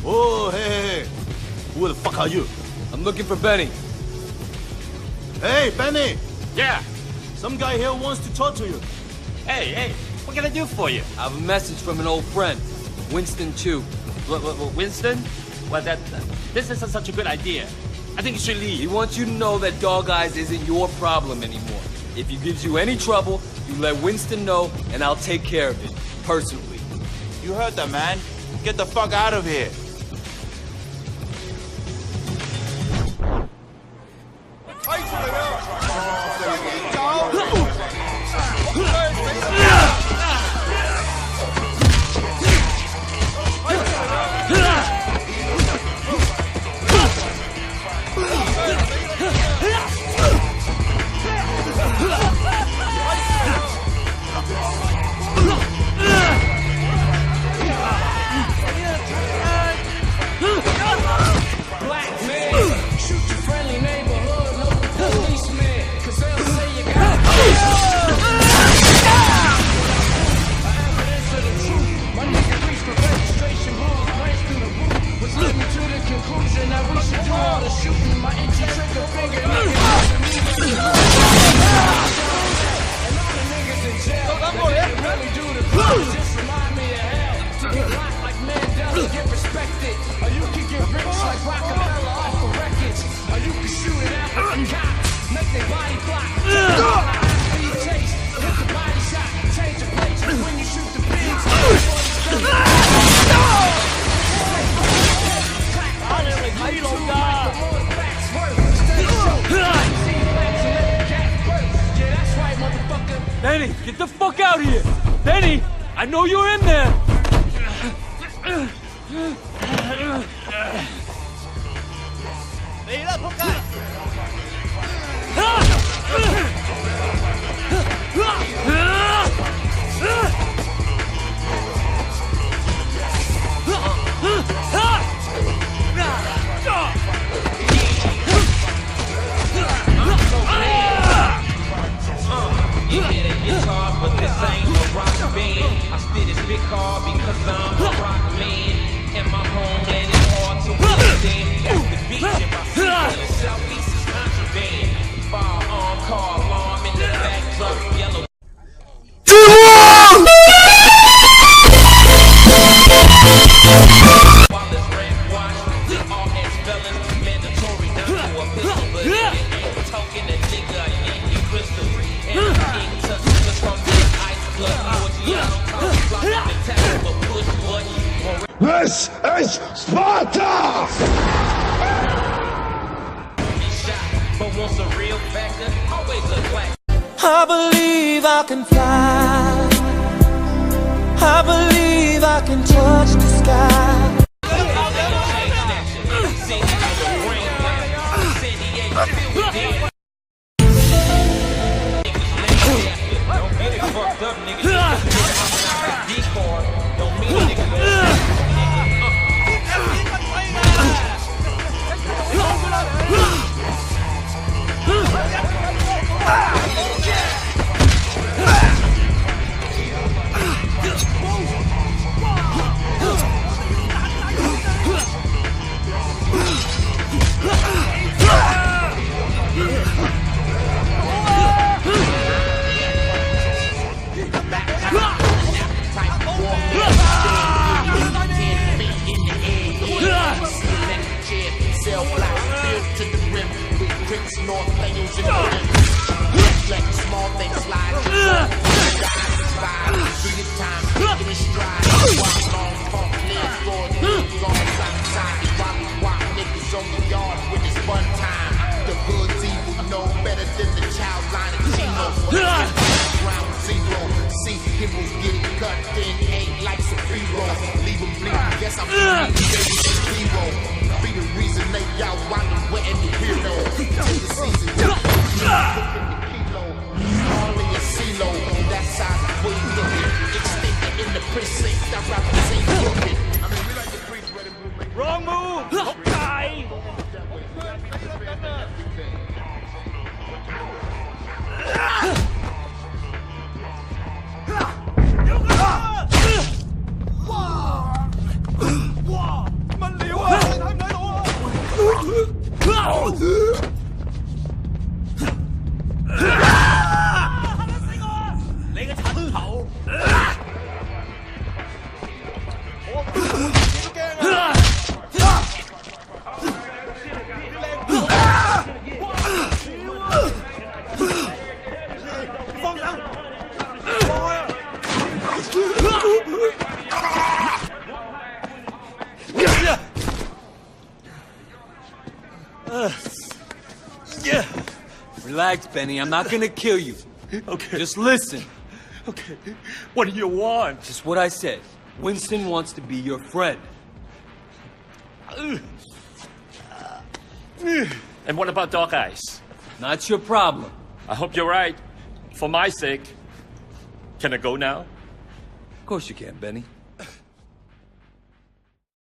Oh, hey. Who the fuck are you? I'm looking for Benny. Hey, Benny! Yeah. Some guy here wants to talk to you. Hey, what can I do for you? I have a message from an old friend, Winston Chu. Winston? Well, this isn't such a good idea. I think you should leave. He wants you to know that Dog Eyes isn't your problem anymore. If he gives you any trouble, you let Winston know, and I'll take care of it, personally. You heard that, man. Get the fuck out of here. Benny, get the fuck out of here! Benny, I know you're in there! But this ain't a rock band. I spit this big car because I'm a rock man. And my homeland is hard to withstand. That's the beach if I see it. The southeast is contraband. Firearm, car alarm in the backdrop, yellow. Wallace rank watch, all ex-felons, mandatory not for a pistol, but it ain't talking a nigga, Yankee crystal. And the king touches from the ice plus Morgiano, the tackle, but push button. This is Sparta! But once a real factor, always a black. I believe I can fly. I believe I can touch the sky. North Lanes in the let small things slide. Do your time, get in stride. Walk long, pump, live for dudes on the south side. Walk niggas on the yard when it's fun time. The hood's evil, know better than the child line of Chino. Ground zero, see heroes get cut in, ain't like Sub-Zero. Leave them bleeding, guess I'm hero. Be the reason they y'all wildin' wettin' the hero. Take the season, only a CeeLo, that size of you looking. Extended in the precinct, I rap the same looking. I mean, we like to preach red and blue. Wrong move! Okay! Wow! Yeah. Relax, Benny. I'm not gonna kill you. Okay. Just listen. Okay. What do you want? Just what I said. Winston wants to be your friend. And what about Dog Eyes? Not your problem. I hope you're right. For my sake. Can I go now? Of course you can, Benny.